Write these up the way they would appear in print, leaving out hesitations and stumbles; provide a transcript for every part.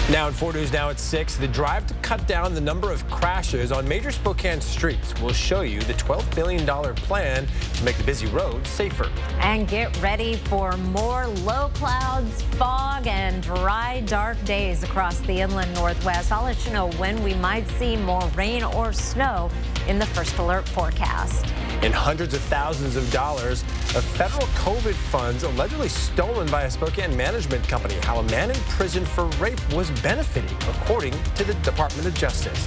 Now in 4 News Now at 6, the drive to cut down the number of crashes on major Spokane streets will show you the $12 billion plan to make the busy roads safer. And get ready for more low clouds, fog, and dry, dark days across the inland Northwest. I'll let you know when we might see more rain or snow in the first alert forecast. And hundreds of thousands of dollars of federal COVID funds allegedly stolen by a Spokane management company. How a man in prison for rape was benefiting, according to the Department of Justice.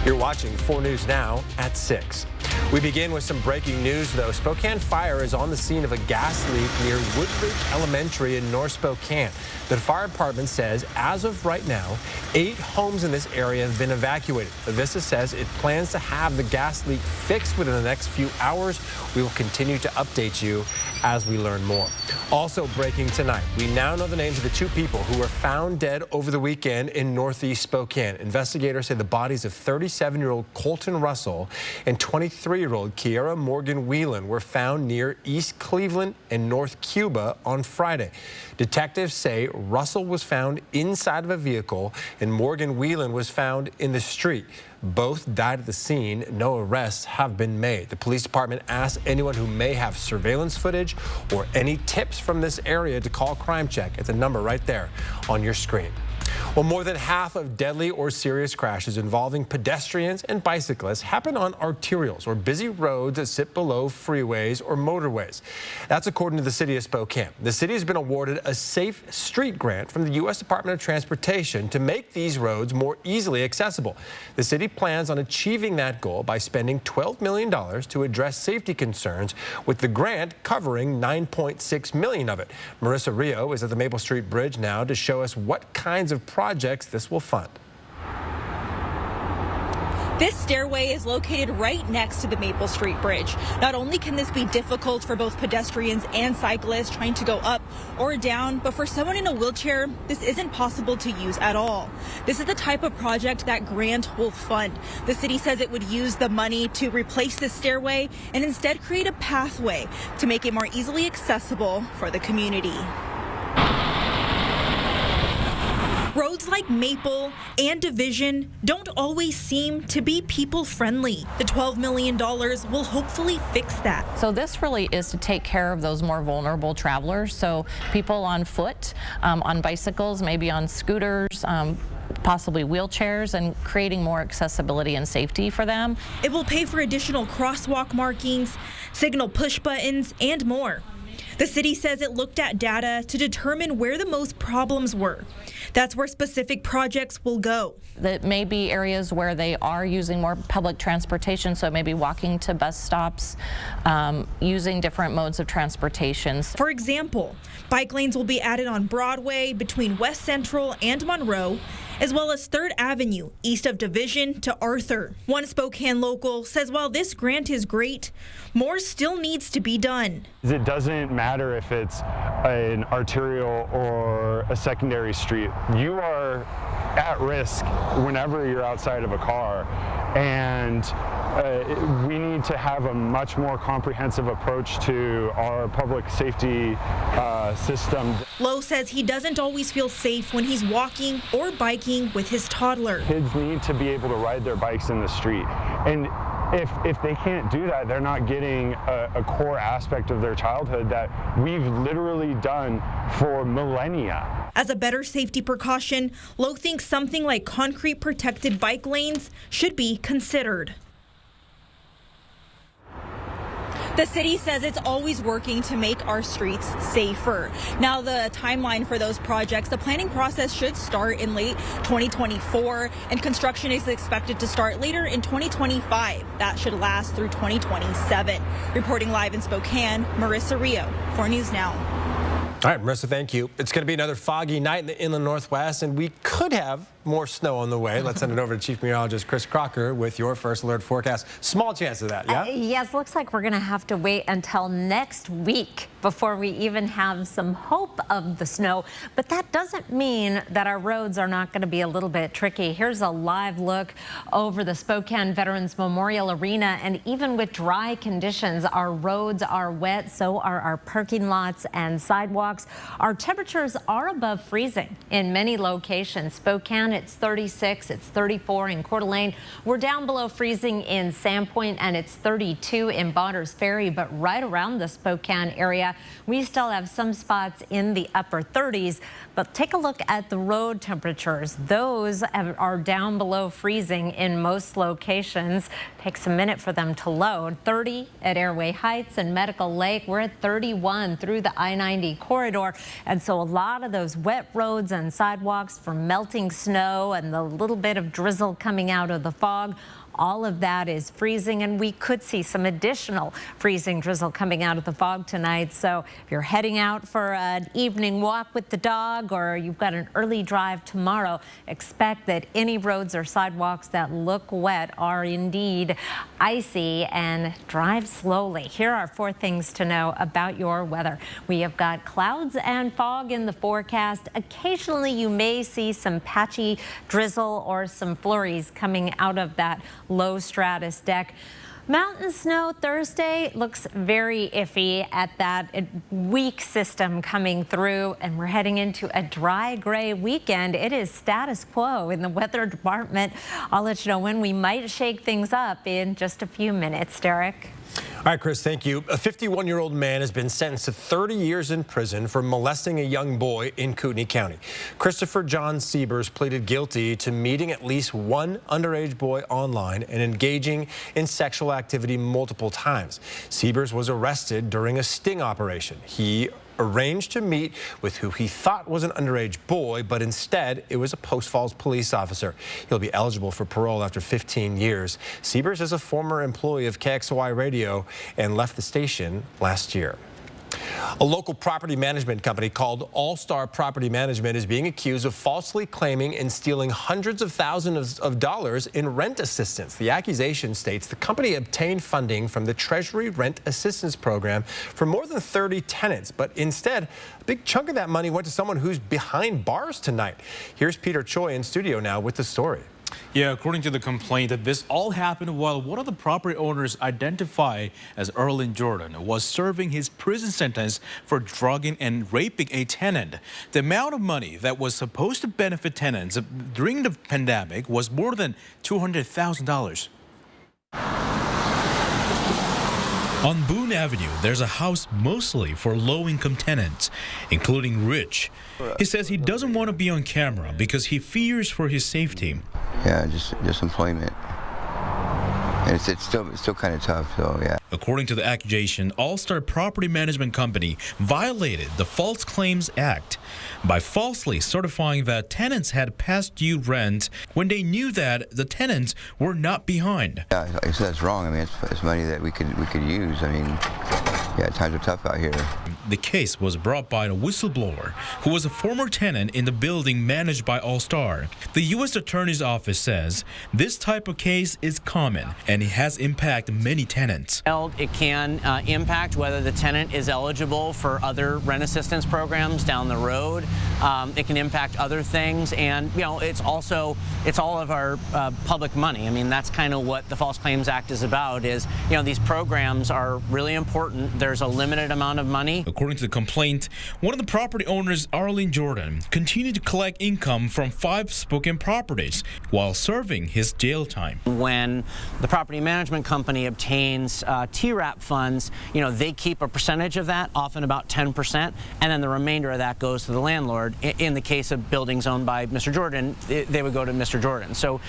You're watching 4 News Now at 6. We begin with some breaking news, though. Spokane Fire is on the scene of a gas leak near Woodbridge Elementary in North Spokane. The fire department says, as of right now, 8 homes in this area have been evacuated. Avista says it plans to have the gas leak fixed within the next few hours. We will continue to update you as we learn more. Also breaking tonight, we now know the names of the 2 people who were found dead over the weekend in northeast Spokane. Investigators say the bodies of 37-year-old Colton Russell and 23-year-old Kiera Morgan Whelan were found near East Cleveland and North Cuba on Friday. Detectives say Russell was found inside of a vehicle and Morgan Whelan was found in the street. Both died at the scene. No arrests have been made. The police department asked anyone who may have surveillance footage or any tips from this area to call Crime Check. It's a number right there on your screen. Well, more than half of deadly or serious crashes involving pedestrians and bicyclists happen on arterials or busy roads that sit below freeways or motorways. That's according to the city of Spokane. The city has been awarded a Safe Street grant from the U.S. Department of Transportation to make these roads more easily accessible. The city plans on achieving that goal by spending $12 million to address safety concerns, with the grant covering $9.6 million of it. Marissa Rio is at the Maple Street Bridge now to show us what kinds of projects this will fund. This stairway is located right next to the Maple Street Bridge. Not only can this be difficult for both pedestrians and cyclists trying to go up or down, but for someone in a wheelchair, this isn't possible to use at all. This is the type of project that grant will fund. The city says it would use the money to replace this stairway and instead create a pathway to make it more easily accessible for the community. Roads like Maple and Division don't always seem to be people-friendly. The $12 million will hopefully fix that. So this really is to take care of those more vulnerable travelers. So people on foot, on bicycles, maybe on scooters, possibly wheelchairs, and creating more accessibility and safety for them. It will pay for additional crosswalk markings, signal push buttons, and more. The city says it looked at data to determine where the most problems were. That's where specific projects will go. That may be areas where they are using more public transportation, so maybe walking to bus stops, using different modes of transportation. For example, bike lanes will be added on Broadway between West Central and Monroe, as well as 3rd Avenue, east of Division to Arthur. One Spokane local says while this grant is great, more still needs to be done. It doesn't matter if it's an arterial or a secondary street. You are at risk whenever you're outside of a car, and we need to have a much more comprehensive approach to our public safety system. Lowe says he doesn't always feel safe when he's walking or biking with his toddler. Kids need to be able to ride their bikes in the street, and if they can't do that, they're not getting a core aspect of their childhood that we've literally done for millennia. As a better safety precaution, Lowe thinks something like concrete protected bike lanes should be considered. The city says it's always working to make our streets safer. Now, the timeline for those projects, the planning process should start in late 2024, and construction is expected to start later in 2025. That should last through 2027. Reporting live in Spokane, Marissa Rio, 4 News Now. All right, Marissa, thank you. It's going to be another foggy night in the inland Northwest, and we could have more snow on the way. Let's send it over to Chief Meteorologist Chris Crocker with your first alert forecast. Small chance of that, yeah? Yes, looks like we're going to have to wait until next week before we even have some hope of the snow. But that doesn't mean that our roads are not going to be a little bit tricky. Here's a live look over the Spokane Veterans Memorial Arena, and even with dry conditions, our roads are wet, so are our parking lots and sidewalks. sidewalks. Our temperatures are above freezing in many locations. Spokane, it's 36, it's 34 in Coeur d'Alene. We're down below freezing in Sandpoint, and it's 32 in Bonners Ferry, but right around the Spokane area, we still have some spots in the upper 30s. But take a look at the road temperatures. Those are down below freezing in most locations. Takes a minute for them to load. 30 at Airway Heights and Medical Lake. We're at 31 through the I-90 corridor. And so a lot of those wet roads and sidewalks from melting snow and the little bit of drizzle coming out of the fog, all of that is freezing, and we could see some additional freezing drizzle coming out of the fog tonight. So if you're heading out for an evening walk with the dog, or you've got an early drive tomorrow, expect that any roads or sidewalks that look wet are indeed icy, and drive slowly. Here are 4 things to know about your weather. We have got clouds and fog in the forecast. Occasionally you may see some patchy drizzle or some flurries coming out of that low stratus deck. Mountain snow Thursday looks very iffy at that weak system coming through, and we're heading into a dry gray weekend. It is status quo in the weather department. I'll let you know when we might shake things up in just a few minutes. Derek. All right, Chris, thank you. A 51-year-old man has been sentenced to 30 years in prison for molesting a young boy in Kootenai County. Christopher John Siebers pleaded guilty to meeting at least one underage boy online and engaging in sexual activity multiple times. Siebers was arrested during a sting operation. He arranged to meet with who he thought was an underage boy, but instead it was a Post Falls police officer. He'll be eligible for parole after 15 years. Siebers is a former employee of KXOY Radio and left the station last year. A local property management company called All Star Property Management is being accused of falsely claiming and stealing hundreds of thousands of dollars in rent assistance. The accusation states the company obtained funding from the Treasury Rent Assistance Program for more than 30 tenants, but instead, a big chunk of that money went to someone who's behind bars tonight. Here's Peter Choi in studio now with the story. Yeah, according to the complaint, that this all happened while one of the property owners, identified as Erlin Jordan, was serving his prison sentence for drugging and raping a tenant. The amount of money that was supposed to benefit tenants during the pandemic was more than $200,000. On Boone Avenue, there's a house mostly for low-income tenants, including Rich. He says he doesn't want to be on camera because he fears for his safety. Yeah, just employment. And it's still kind of tough, so yeah. According to the accusation, All Star Property Management Company violated the False Claims Act by falsely certifying that tenants had past due rent when they knew that the tenants were not behind. Yeah, I said that's wrong. I mean, it's money that we could use. I mean, yeah, times are tough out here. The case was brought by a whistleblower who was a former tenant in the building managed by All Star. The U.S. Attorney's Office says this type of case is common and it has impacted many tenants. It can impact whether the tenant is eligible for other rent assistance programs down the road. It can impact other things, and it's all of our public money. I mean, that's kind of what the False Claims Act is about. Is these programs are really important. There's a limited amount of money. According to the complaint, one of the property owners, Erlin Jordan, continued to collect income from 5 Spokane properties while serving his jail time. When the property management company obtains TRAP funds, they keep a percentage of that, often about 10%, and then the remainder of that goes to the landlord. In the case of buildings owned by Mr. Jordan, they would go to Mr. Jordan. So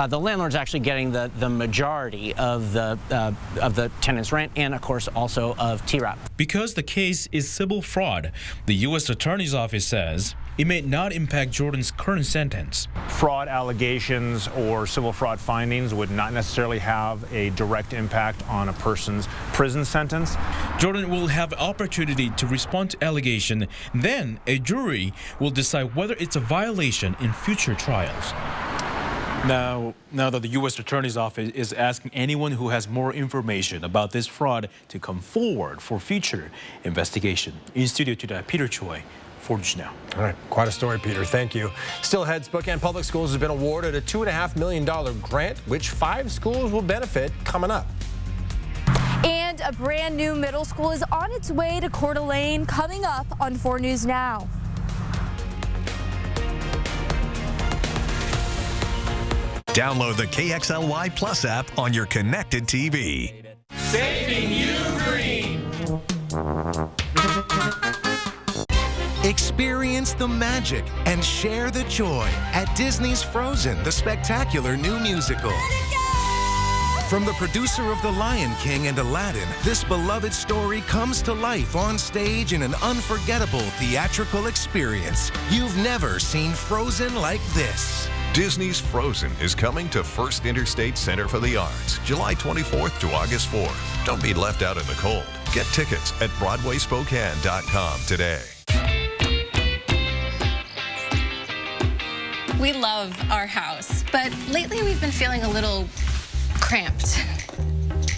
the landlord's actually getting the majority of the tenant's rent, and of course also of TRAP. Because the case is civil fraud, the U.S. Attorney's Office says it may not impact Jordan's current sentence. Fraud allegations or civil fraud findings would not necessarily have a direct impact on a person's prison sentence. Jordan will have the opportunity to respond to allegation. Then a jury will decide whether it's a violation in future trials. Now that the U.S. Attorney's Office is asking anyone who has more information about this fraud to come forward for future investigation. In studio today, Peter Choi, 4 News Now. All right, quite a story, Peter. Thank you. Still ahead, Spokane Public Schools has been awarded a $2.5 million grant, which 5 schools will benefit coming up. And And a brand new middle school is on its way to Coeur d'Alene, coming up on 4 News Now. Download the KXLY Plus app on your connected TV. Saving you green. Experience the magic and share the joy at Disney's Frozen, the spectacular new musical. From the producer of The Lion King and Aladdin, this beloved story comes to life on stage in an unforgettable theatrical experience. You've never seen Frozen like this. Disney's Frozen is coming to First Interstate Center for the Arts, July 24th to August 4th. Don't be left out in the cold. Get tickets at BroadwaySpokane.com today. We love our house, but lately we've been feeling a little cramped.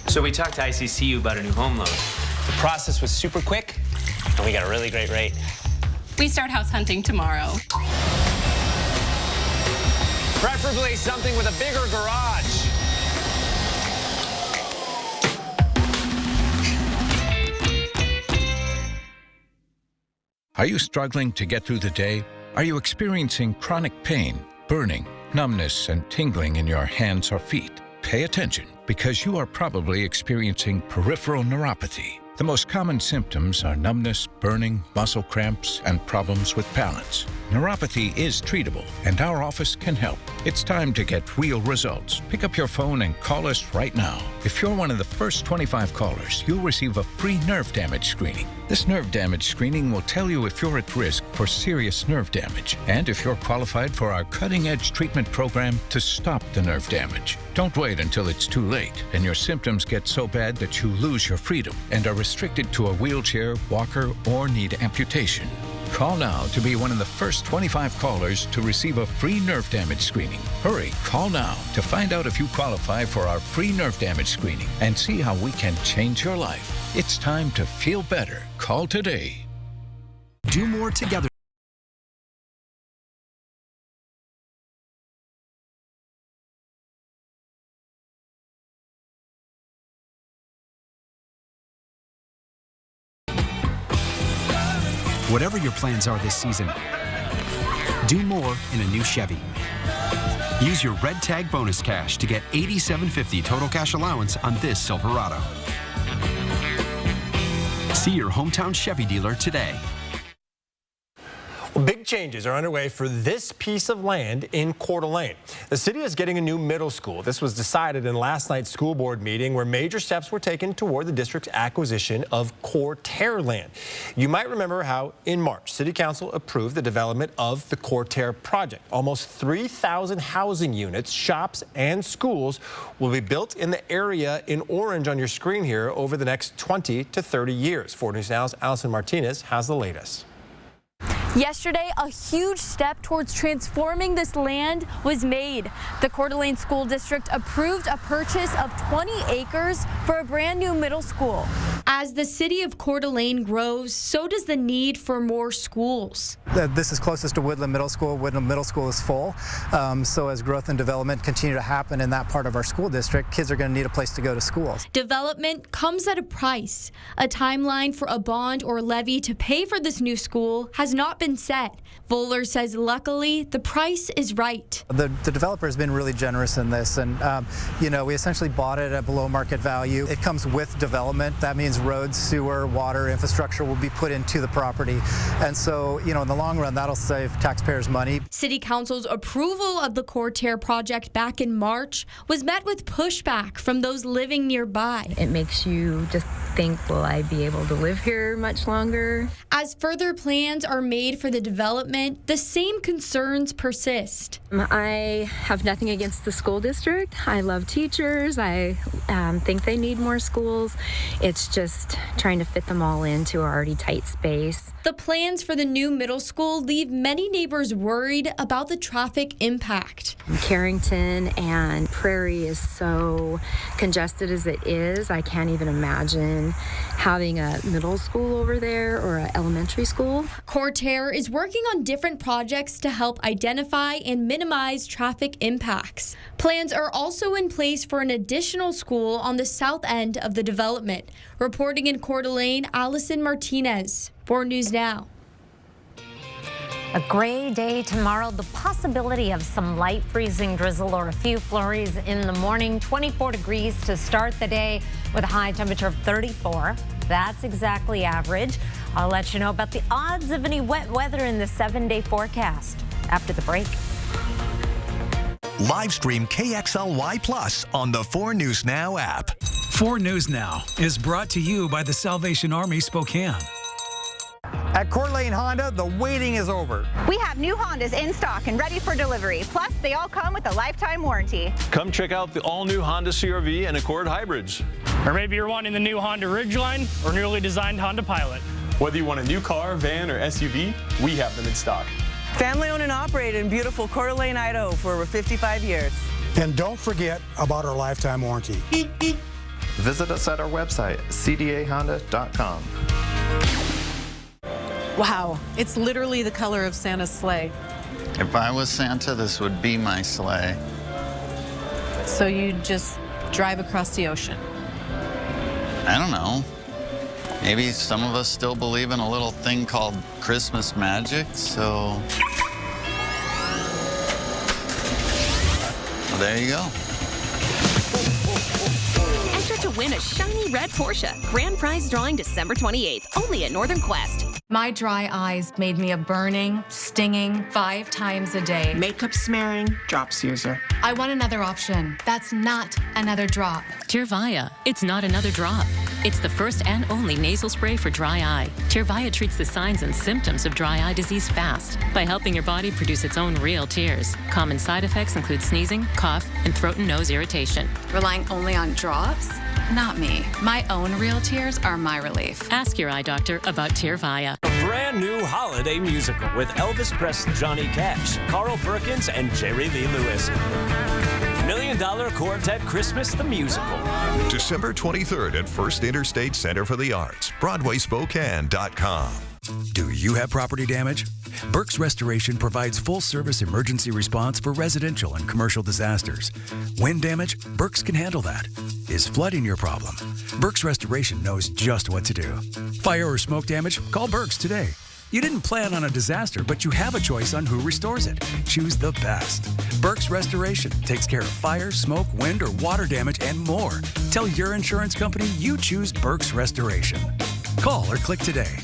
So we talked to ICCU about a new home loan. The process was super quick, and we got a really great rate. We start house hunting tomorrow. Preferably something with a bigger garage. Are you struggling to get through the day? Are you experiencing chronic pain, burning, numbness, and tingling in your hands or feet? Pay attention, because you are probably experiencing peripheral neuropathy. The most common symptoms are numbness, burning, muscle cramps, and problems with balance. Neuropathy is treatable, and our office can help. It's time to get real results. Pick up your phone and call us right now. If you're one of the first 25 callers, you'll receive a free nerve damage screening. This nerve damage screening will tell you if you're at risk for serious nerve damage and if you're qualified for our cutting-edge treatment program to stop the nerve damage. Don't wait until it's too late and your symptoms get so bad that you lose your freedom and are restricted to a wheelchair, walker, or need amputation. Call now to be one of the first 25 callers to receive a free nerve damage screening. Hurry, call now to find out if you qualify for our free nerve damage screening and see how we can change your life. It's time to feel better. Call today. Do more together. Whatever your plans are this season, do more in a new Chevy. Use your Red Tag bonus cash to get $87.50 total cash allowance on this Silverado. See your hometown Chevy dealer today. Well, big changes are underway for this piece of land in Coeur d'Alene. The city is getting a new middle school. This was decided in last night's school board meeting where major steps were taken toward the district's acquisition of Cortare land. You might remember how in March, City Council approved the development of the Cortare project. Almost 3,000 housing units, shops, and schools will be built in the area in orange on your screen here over the next 20 to 30 years. 4 News Now's Allison Martinez has the latest. Yesterday, a huge step towards transforming this land was made. The Coeur d'Alene School District approved a purchase of 20 acres for a brand new middle school. As the city of Coeur d'Alene grows, so does the need for more schools. This is closest to Woodland Middle School. Woodland Middle School is full. So as growth and development continue to happen in that part of our school district, kids are going to need a place to go to school. Development comes at a price. A timeline for a bond or levy to pay for this new school has not been set. Voller says luckily the price is right. The developer has been really generous in this, and we essentially bought it at below market value. It comes with development. That means roads, sewer, water, infrastructure will be put into the property. And so, in the long run, that'll save taxpayers money. City Council's approval of the Cortare project back in March was met with pushback from those living nearby. It makes you just think, will I be able to live here much longer? As further plans are made for the development, the same concerns persist. I have nothing against the school district. I love teachers. I think they need more schools. It's just trying to fit them all into our already tight space. The plans for the new middle school leave many neighbors worried about the traffic impact. Carrington and Prairie is so congested as it is. I can't even imagine having a middle school over there or an elementary school. Cortare is working on different projects to help identify and minimize traffic impacts. Plans are also in place for an additional school on the south end of the development. Reporting in Coeur d'Alene, Allison Martinez, 4 News Now. A gray day tomorrow, the possibility of some light freezing drizzle or a few flurries in the morning. 24 degrees to start the day with a high temperature of 34. That's exactly average. I'll let you know about the odds of any wet weather in the 7-day forecast after the break. Live stream KXLY Plus on the 4 News Now app. 4 News Now is brought to you by the Salvation Army Spokane. At Coeur d'Alene Honda, the waiting is over. We have new Hondas in stock and ready for delivery. Plus, they all come with a lifetime warranty. Come check out the all-new Honda CR-V and Accord hybrids. Or maybe you're wanting the new Honda Ridgeline or newly designed Honda Pilot. Whether you want a new car, van, or SUV, we have them in stock. Family owned and operated in beautiful Coeur d'Alene, Idaho for over 55 years. And don't forget about our lifetime warranty. Visit us at our website, cdahonda.com. Wow, it's literally the color of Santa's sleigh. If I was Santa, this would be my sleigh. So you just drive across the ocean? I don't know. Maybe some of us still believe in a little thing called Christmas magic, so... Well, there you go. Enter to win a shiny red Porsche. Grand prize drawing December 28th, only at Northern Quest. My dry eyes made me a burning, stinging 5 times a day. Makeup smearing, drops user. I want another option. That's not another drop. Tyrvaya, it's not another drop. It's the first and only nasal spray for dry eye. Tyrvaya treats the signs and symptoms of dry eye disease fast by helping your body produce its own real tears. Common side effects include sneezing, cough, and throat and nose irritation. Relying only on drops? Not me. My own real tears are my relief. Ask your eye doctor about Tyrvaya. A brand new holiday musical with Elvis Presley, Johnny Cash, Carl Perkins, and Jerry Lee Lewis. $1 Million Quartet Christmas the Musical. December 23rd at First Interstate Center for the Arts, BroadwaySpokane.com. Do you have property damage? Burke's Restoration provides full-service emergency response for residential and commercial disasters. Wind damage? Burke's can handle that. Is flooding your problem? Burke's Restoration knows just what to do. Fire or smoke damage? Call Burke's today. You didn't plan on a disaster, but you have a choice on who restores it. Choose the best. Burke's Restoration takes care of fire, smoke, wind, or water damage and more. Tell your insurance company you choose Burke's Restoration. Call or click today.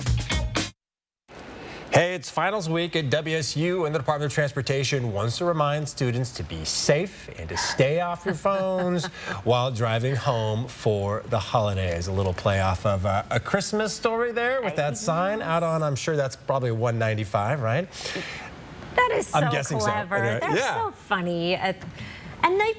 Hey, it's finals week at WSU, and the Department of Transportation wants to remind students to be safe and to stay off your phones while driving home for the holidays. A little play off of A Christmas Story there with that sign out on, I'm sure that's probably 195, right? That is so I'm guessing clever. So. Anyway, They're so funny. And they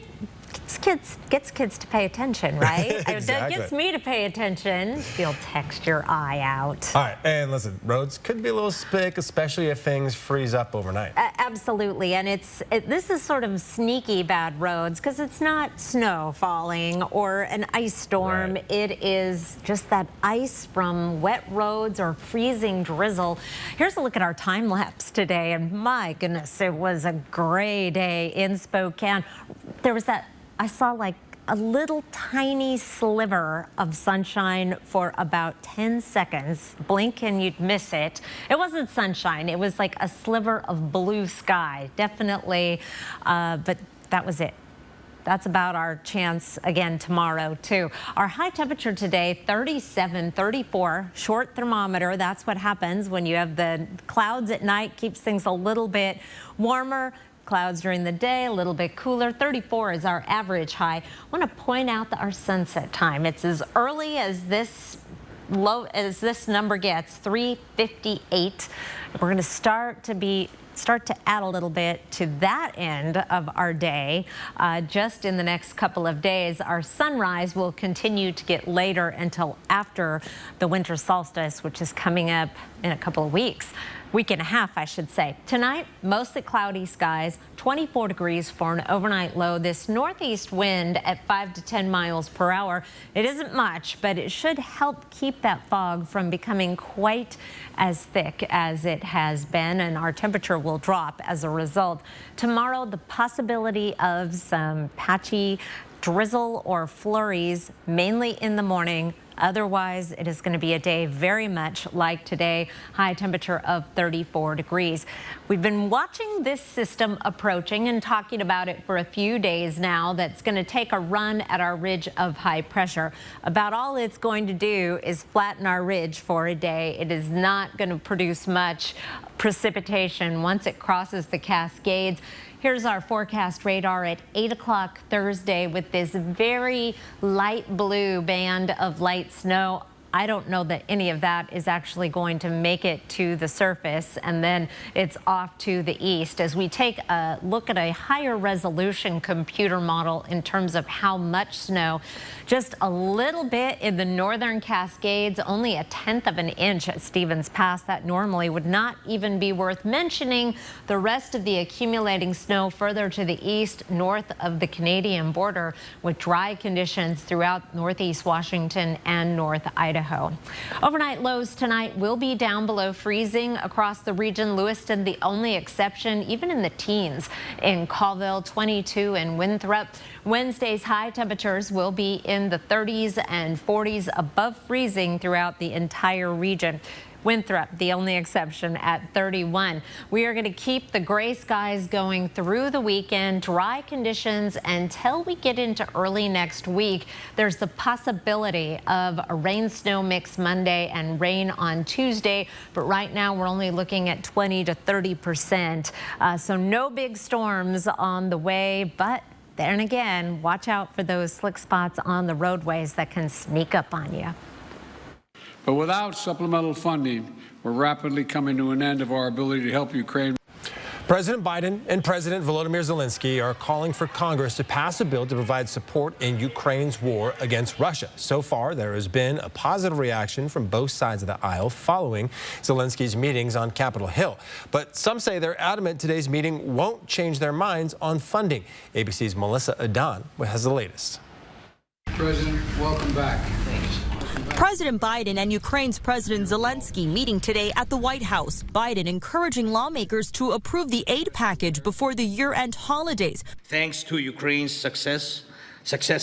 gets kids to pay attention, right? Exactly. That gets me to pay attention. You'll text your eye out. All right, and listen, roads could be a little spick, especially if things freeze up overnight. Absolutely, and this is sort of sneaky bad roads because it's not snow falling or an ice storm. Right. It is just that ice from wet roads or freezing drizzle. Here's a look at our time lapse today, and my goodness, it was a gray day in Spokane. There was that. I saw like a little tiny sliver of sunshine for about 10 seconds. Blink and you'd miss it. It wasn't sunshine. It was like a sliver of blue sky, definitely. But that was it. That's about our chance again tomorrow, too. Our high temperature today, 37, 34, short thermometer. That's what happens when you have the clouds at night, keeps things a little bit warmer. Clouds during the day, a little bit cooler. 34 is our average high. I want to point out that our sunset time, it's as early as this number gets, 3:58. We're going to start to add a little bit to that end of our day. Just in the next couple of days, our sunrise will continue to get later until after the winter solstice, which is coming up in a couple of weeks. Week and a half, I should say. Tonight, mostly cloudy skies, 24 degrees for an overnight low. This northeast wind at 5 to 10 miles per hour. It isn't much, but it should help keep that fog from becoming quite as thick as it has been, and our temperature will drop as a result. Tomorrow, the possibility of some patchy drizzle or flurries, mainly in the morning, Otherwise, it is going to be a day very much like today, high temperature of 34 degrees. We've been watching this system approaching and talking about it for a few days now. That's going to take a run at our ridge of high pressure. About all it's going to do is flatten our ridge for a day. It is not going to produce much precipitation once it crosses the Cascades. Here's our forecast radar at 8 o'clock Thursday with this very light blue band of light snow. I don't know that any of that is actually going to make it to the surface, and then it's off to the east. As we take a look at a higher resolution computer model in terms of how much snow, just a little bit in the northern Cascades, only a 1/10 of an inch at Stevens Pass. That normally would not even be worth mentioning. The rest of the accumulating snow further to the east, north of the Canadian border, with dry conditions throughout northeast Washington and north Idaho. Overnight lows tonight will be down below freezing across the region. Lewiston, the only exception, even in the teens in Colville, 22 in Winthrop. Wednesday's high temperatures will be in the 30s and 40s above freezing throughout the entire region. Winthrop, the only exception, at 31. We are going to keep the gray skies going through the weekend, dry conditions until we get into early next week. There's the possibility of a rain-snow mix Monday and rain on Tuesday, but right now we're only looking at 20 to 30%. So no big storms on the way, but then again, watch out for those slick spots on the roadways that can sneak up on you. But without supplemental funding, we're rapidly coming to an end of our ability to help Ukraine. President Biden and President Volodymyr Zelensky are calling for Congress to pass a bill to provide support in Ukraine's war against Russia. So far, there has been a positive reaction from both sides of the aisle following Zelensky's meetings on Capitol Hill. But some say they're adamant today's meeting won't change their minds on funding. ABC's Melissa Adan has the latest. President, welcome back. Thanks. President Biden and Ukraine's President Zelensky meeting today at the White House. Biden encouraging lawmakers to approve the aid package before the year-end holidays. Thanks to Ukraine's success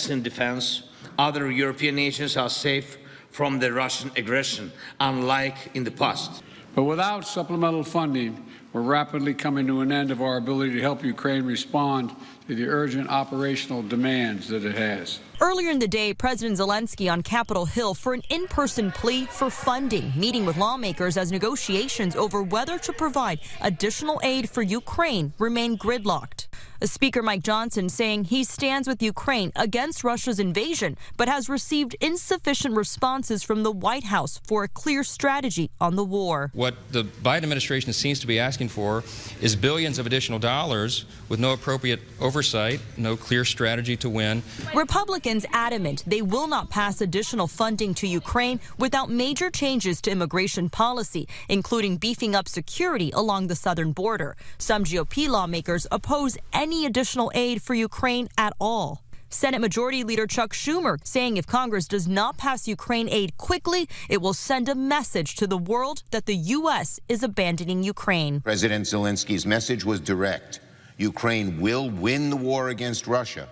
in defense, other European nations are safe from the Russian aggression, unlike in the past. But without supplemental funding, we're rapidly coming to an end of our ability to help Ukraine respond to the urgent operational demands that it has. Earlier in the day, President Zelensky on Capitol Hill for an in-person plea for funding, meeting with lawmakers as negotiations over whether to provide additional aid for Ukraine remain gridlocked. Speaker Mike Johnson saying he stands with Ukraine against Russia's invasion, but has received insufficient responses from the White House for a clear strategy on the war. What the Biden administration seems to be asking for is billions of additional dollars with no appropriate oversight, no clear strategy to win. Republicans adamant they will not pass additional funding to Ukraine without major changes to immigration policy, including beefing up security along the southern border. Some GOP lawmakers oppose any additional aid for Ukraine at all. Senate Majority Leader Chuck Schumer saying if Congress does not pass Ukraine aid quickly, it will send a message to the world that the U.S. is abandoning Ukraine. President Zelensky's message was direct. Ukraine will win the war against Russia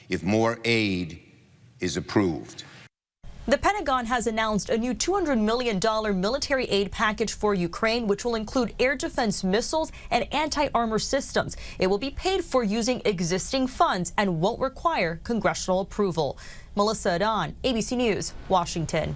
if more aid is approved. The Pentagon has announced a new $200 million military aid package for Ukraine, which will include air defense missiles and anti-armor systems. It will be paid for using existing funds and won't require congressional approval. Melissa Adan, ABC News, Washington.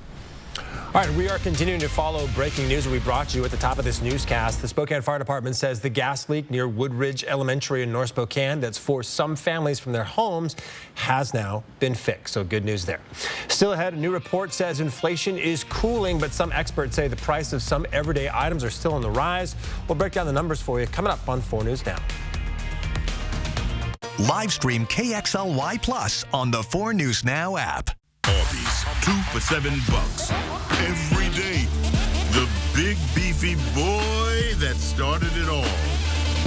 All right, we are continuing to follow breaking news that we brought you at the top of this newscast. The Spokane Fire Department says the gas leak near Woodridge Elementary in North Spokane that's forced some families from their homes has now been fixed. So good news there. Still ahead, a new report says inflation is cooling, but some experts say the price of some everyday items are still on the rise. We'll break down the numbers for you coming up on 4 News Now. Live stream KXLY Plus on the 4 News Now app. Arby's, 2 for $7 every day. The big beefy boy that started it all.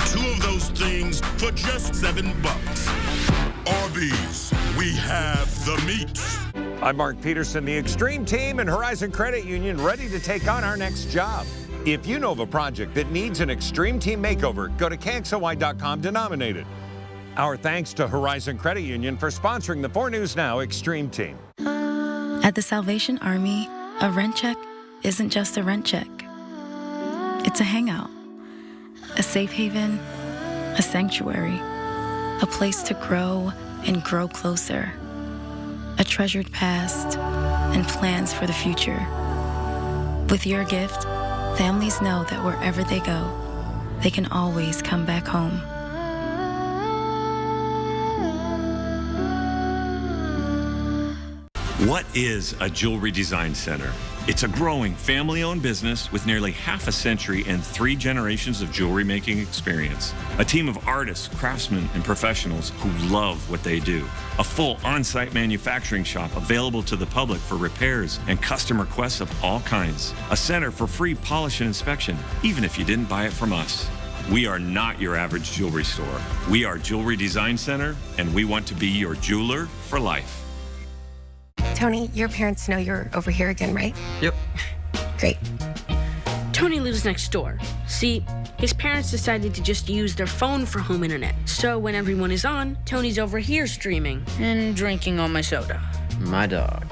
2 of those things for just $7. Arby's, we have the meat. I'm Mark Peterson, the Extreme Team and Horizon Credit Union, ready to take on our next job. If you know of a project that needs an Extreme Team makeover, go to KXLY.com to nominate it. Our thanks to Horizon Credit Union for sponsoring the 4 News Now Extreme Team. At the Salvation Army, a rent check isn't just a rent check. It's a hangout, a safe haven, a sanctuary, a place to grow and grow closer, a treasured past and plans for the future. With your gift, families know that wherever they go, they can always come back home. What is a jewelry design center? It's a growing family-owned business with nearly half a century and 3 generations of jewelry making experience. A team of artists, craftsmen, and professionals who love what they do. A full on-site manufacturing shop available to the public for repairs and custom requests of all kinds. A center for free polish and inspection, even if you didn't buy it from us. We are not your average jewelry store. We are Jewelry Design Center, and we want to be your jeweler for life. Tony, your parents know you're over here again, right? Yep. Great. Tony lives next door. See, his parents decided to just use their phone for home internet. So when everyone is on, Tony's over here streaming and drinking all my soda. My dog.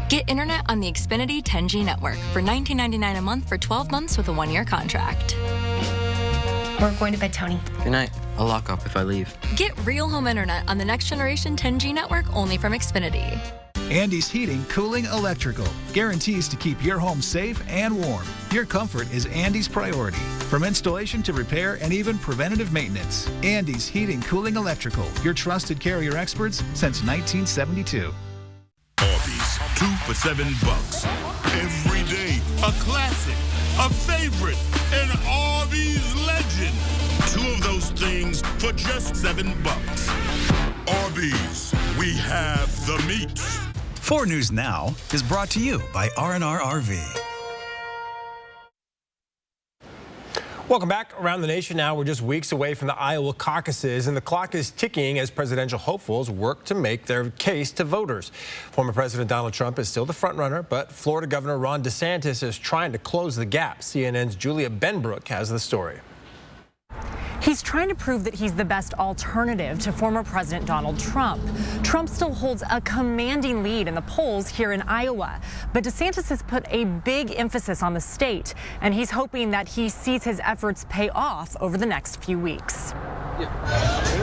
Get internet on the Xfinity 10G network for $19.99 a month for 12 months with a 1-year contract. We're going to bed, Tony. Good night. I'll lock up if I leave. Get real home internet on the next generation 10G network only from Xfinity. Andy's Heating, Cooling, Electrical guarantees to keep your home safe and warm. Your comfort is Andy's priority. From installation to repair and even preventative maintenance. Andy's Heating, Cooling, Electrical, your trusted Carrier experts since 1972. Arby's, 2 for $7. Every day, a classic, a favorite, an Arby's legend. 2 of those things for just $7. Arby's, we have the meat. 4 News Now is brought to you by R&R RV. Welcome back. Around the nation now, we're just weeks away from the Iowa caucuses, and the clock is ticking as presidential hopefuls work to make their case to voters. Former President Donald Trump is still the frontrunner, but Florida Governor Ron DeSantis is trying to close the gap. CNN's Julia Benbrook has the story. He's trying to prove that he's the best alternative to former President Donald Trump. Trump still holds a commanding lead in the polls here in Iowa, but DeSantis has put a big emphasis on the state, and he's hoping that he sees his efforts pay off over the next few weeks.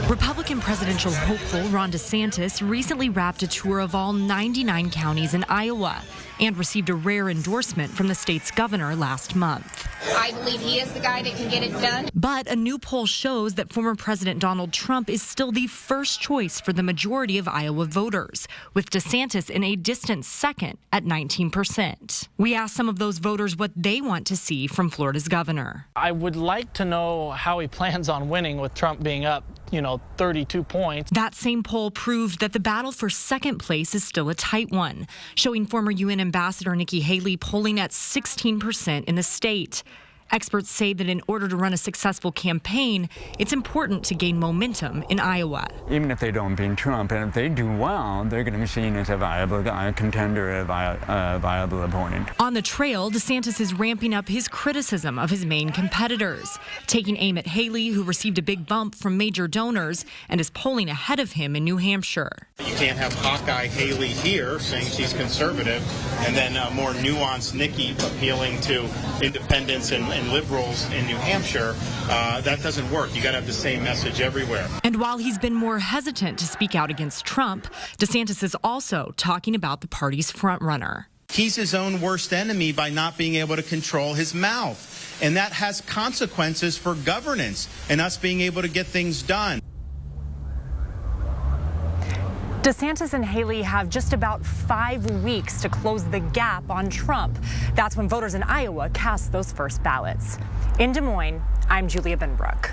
Republican presidential hopeful Ron DeSantis recently wrapped a tour of all 99 counties in Iowa and received a rare endorsement from the state's governor last month. I believe he is the guy that can get it done. But a new poll shows that former President Donald Trump is still the first choice for the majority of Iowa voters, with DeSantis in a distant second at 19%. We asked some of those voters what they want to see from Florida's governor. I would like to know how he plans on winning with Trump being up, 32 points. That same poll proved that the battle for second place is still a tight one, showing former UN Ambassador Nikki Haley polling at 16% in the state. Experts say that in order to run a successful campaign, it's important to gain momentum in Iowa. Even if they don't beat Trump, and if they do well, they're going to be seen as a viable contender, a viable opponent. On the trail, DeSantis is ramping up his criticism of his main competitors, taking aim at Haley, who received a big bump from major donors and is polling ahead of him in New Hampshire. You can't have Hawkeye Haley here saying she's conservative, and then more nuanced Nikki appealing to independents and liberals in New Hampshire. That doesn't work. You got to have the same message everywhere. And while he's been more hesitant to speak out against Trump, DeSantis is also talking about the party's frontrunner. He's his own worst enemy by not being able to control his mouth. And that has consequences for governance and us being able to get things done. DeSantis and Haley have just about 5 weeks to close the gap on Trump. That's when voters in Iowa cast those first ballots. In Des Moines, I'm Julia Benbrook.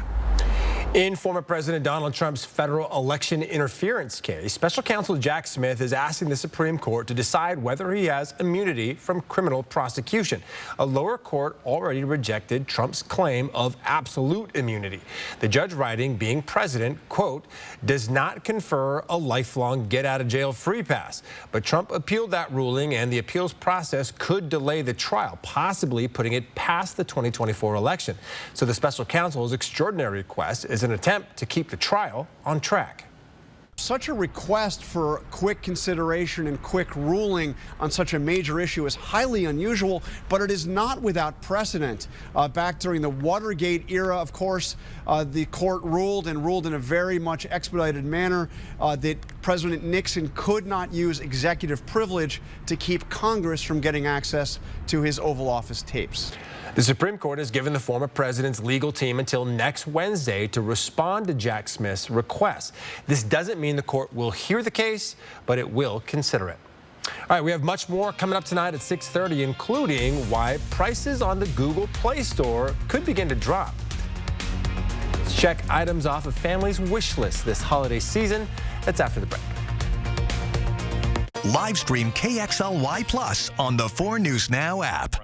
In former President Donald Trump's federal election interference case, special counsel Jack Smith is asking the Supreme Court to decide whether he has immunity from criminal prosecution. A lower court already rejected Trump's claim of absolute immunity. The judge writing, being president, quote, does not confer a lifelong get-out-of-jail-free pass. But Trump appealed that ruling, and the appeals process could delay the trial, possibly putting it past the 2024 election. So the special counsel's extraordinary request is an attempt to keep the trial on track. such a request for quick consideration and quick ruling on such a major issue is highly unusual, but it is not without precedent. Back during the Watergate era, of course, the court ruled in a very much expedited manner that President Nixon could not use executive privilege to keep Congress from getting access to his Oval Office tapes. The Supreme Court has given the former president's legal team until next Wednesday to respond to Jack Smith's request. This doesn't mean the court will hear the case, but it will consider it. All right, we have much more coming up tonight at 6:30, including why prices on the Google Play Store could begin to drop. Let's check items off a family's wish list this holiday season. That's after the break. Live stream KXLY Plus on the 4 News Now app.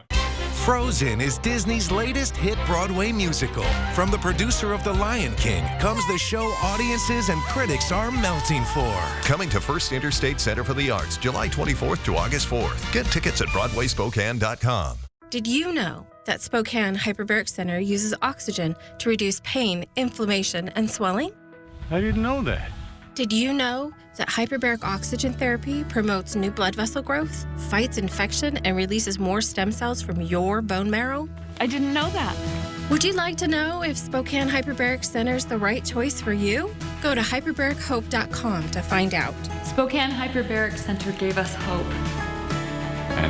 Frozen is Disney's latest hit Broadway musical. From the producer of The Lion King comes the show audiences and critics are melting for. Coming to First Interstate Center for the Arts, July 24th to August 4th. Get tickets at BroadwaySpokane.com. Did you know that Spokane Hyperbaric Center uses oxygen to reduce pain, inflammation, and swelling? I didn't know that. Did you know that hyperbaric oxygen therapy promotes new blood vessel growth, fights infection, and releases more stem cells from your bone marrow? I didn't know that. Would you like to know if Spokane Hyperbaric Center is the right choice for you? Go to hyperbarichope.com to find out. Spokane Hyperbaric Center gave us hope.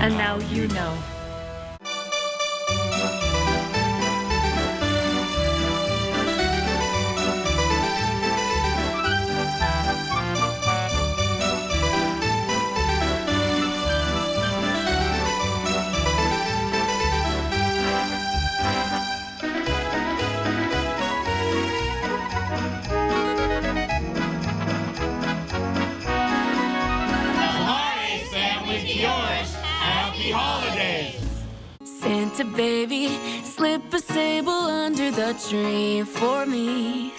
And now you know. Santa baby, slip a sable under the tree for me.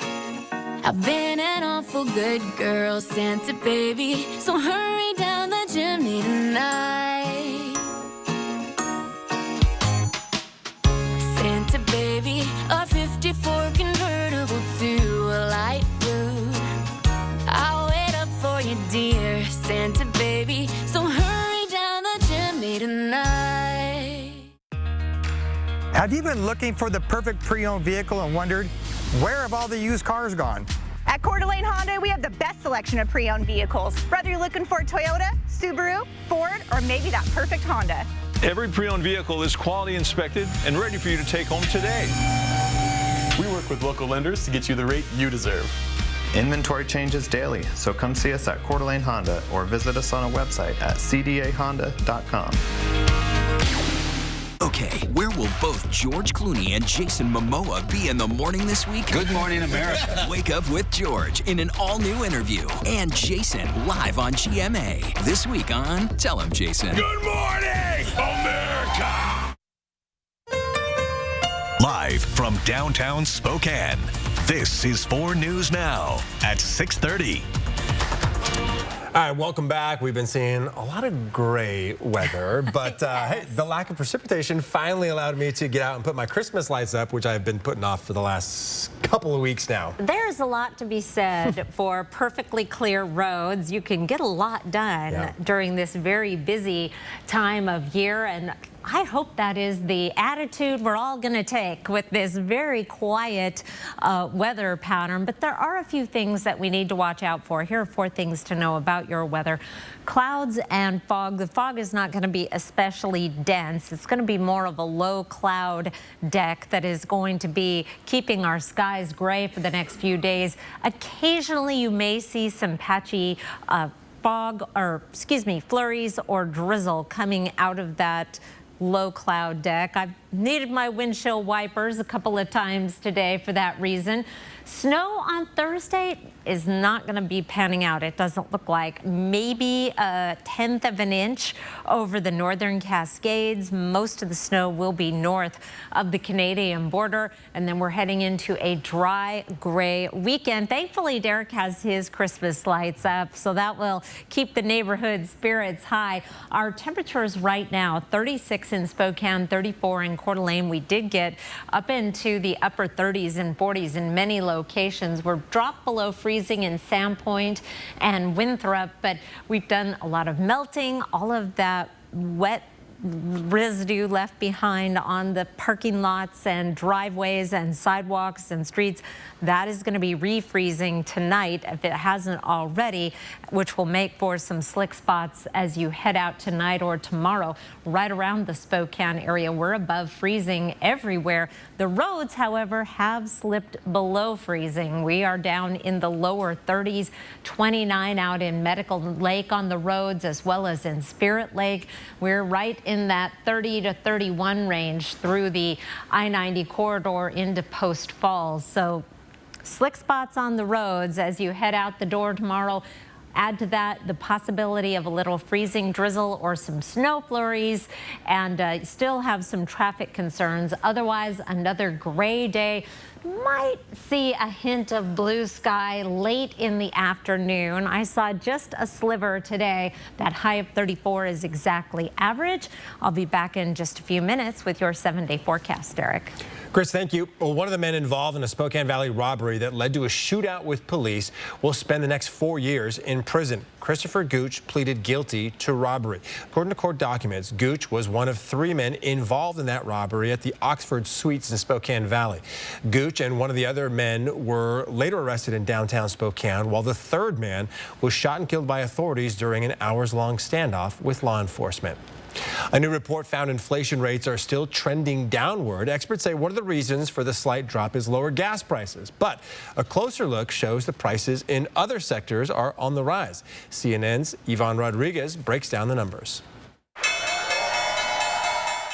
I've been an awful good girl, Santa baby, so hurry down the chimney tonight. Santa baby, a 54 convertible to a light blue. I'll wait up for you, dear Santa baby, so hurry down the chimney tonight. Have you been looking for the perfect pre-owned vehicle and wondered, where have all the used cars gone? At Coeur d'Alene Honda, we have the best selection of pre-owned vehicles. Whether you're looking for a Toyota, Subaru, Ford, or maybe that perfect Honda. Every pre-owned vehicle is quality inspected and ready for you to take home today. We work with local lenders to get you the rate you deserve. Inventory changes daily, so come see us at Coeur d'Alene Honda or visit us on our website at cdahonda.com. Okay, where will both George Clooney and Jason Momoa be in the morning this week? Good morning, America. Wake up with George in an all-new interview. And Jason live on GMA. This week on Tell Him, Jason. Good morning, America! Live from downtown Spokane, this is 4 News Now at 6:30. All right, welcome back. We've been seeing a lot of gray weather, but hey, the lack of precipitation finally allowed me to get out and put my Christmas lights up, which I've been putting off for the last couple of weeks now. There's a lot to be said for perfectly clear roads. You can get a lot done during this very busy time of year, and I hope that is the attitude we're all going to take with this very quiet weather pattern. But there are a few things that we need to watch out for. Here are 4 things to know about your weather. Clouds and fog. The fog is not going to be especially dense. It's going to be more of a low cloud deck that is going to be keeping our skies gray for the next few days. Occasionally, you may see some patchy flurries or drizzle coming out of that low cloud deck. I've needed my windshield wipers a couple of times today for that reason. Snow on Thursday is not going to be panning out. It doesn't look like. Maybe a 1/10 of an inch over the northern Cascades. Most of the snow will be north of the Canadian border. And then we're heading into a dry, gray weekend. Thankfully, Derek has his Christmas lights up, so that will keep the neighborhood spirits high. Our temperatures right now, 36 in Spokane, 34 in Coeur d'Alene. We did get up into the upper 30s and 40s in many locations. We're dropped below freezing in Sandpoint and Winthrop, but we've done a lot of melting, all of that wet residue left behind on the parking lots and driveways and sidewalks and streets. That is going to be refreezing tonight if it hasn't already, which will make for some slick spots as you head out tonight or tomorrow. Right around the Spokane area, we're above freezing everywhere. The roads, however, have slipped below freezing. We are down in the lower 30s, 29 out in Medical Lake on the roads, as well as in Spirit Lake. We're right in that 30 to 31 range through the I-90 corridor into Post Falls. So slick spots on the roads as you head out the door tomorrow. Add to that the possibility of a little freezing drizzle or some snow flurries, and still have some traffic concerns. Otherwise, another gray day. Might see a hint of blue sky late in the afternoon. I saw just a sliver today. That high of 34 is exactly average. I'll be back in just a few minutes with your 7-day forecast, Derek. Chris, thank you. Well, one of the men involved in a Spokane Valley robbery that led to a shootout with police will spend the next 4 years in prison. Christopher Gooch pleaded guilty to robbery. According to court documents, Gooch was one of 3 men involved in that robbery at the Oxford Suites in Spokane Valley. Gooch and one of the other men were later arrested in downtown Spokane, while the third man was shot and killed by authorities during an hours-long standoff with law enforcement. A new report found inflation rates are still trending downward. Experts say one of the reasons for the slight drop is lower gas prices. But a closer look shows the prices in other sectors are on the rise. CNN's Yvonne Rodriguez breaks down the numbers.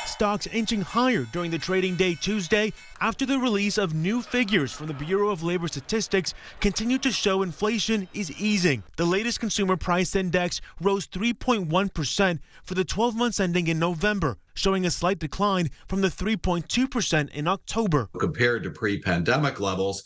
Stocks inching higher during the trading day Tuesday after the release of new figures from the Bureau of Labor Statistics continue to show inflation is easing. The latest consumer price index rose 3.1% for the 12 months ending in November, showing a slight decline from the 3.2% in October. Compared to pre-pandemic levels,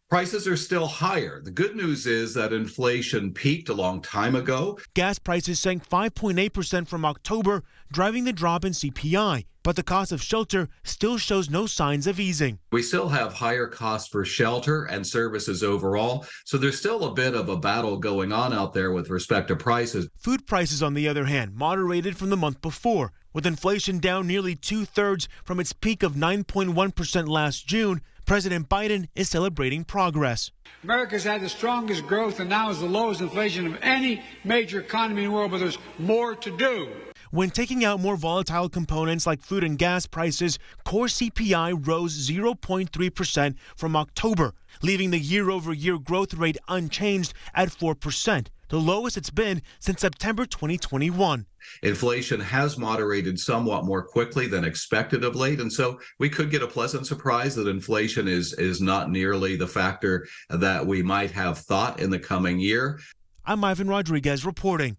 prices are still higher. The good news is that inflation peaked a long time ago. Gas prices sank 5.8% from October, driving the drop in CPI. But the cost of shelter still shows no signs of easing. We still have higher costs for shelter and services overall, so there's still a bit of a battle going on out there with respect to prices. Food prices, on the other hand, moderated from the month before, with inflation down nearly 2/3 from its peak of 9.1% last June. President Biden is celebrating progress. America's had the strongest growth and now is the lowest inflation of any major economy in the world, but there's more to do. When taking out more volatile components like food and gas prices, core CPI rose 0.3% from October, leaving the year-over-year growth rate unchanged at 4%, the lowest it's been since September 2021. Inflation has moderated somewhat more quickly than expected of late, and so we could get a pleasant surprise that inflation is not nearly the factor that we might have thought in the coming year. I'm Ivan Rodriguez reporting.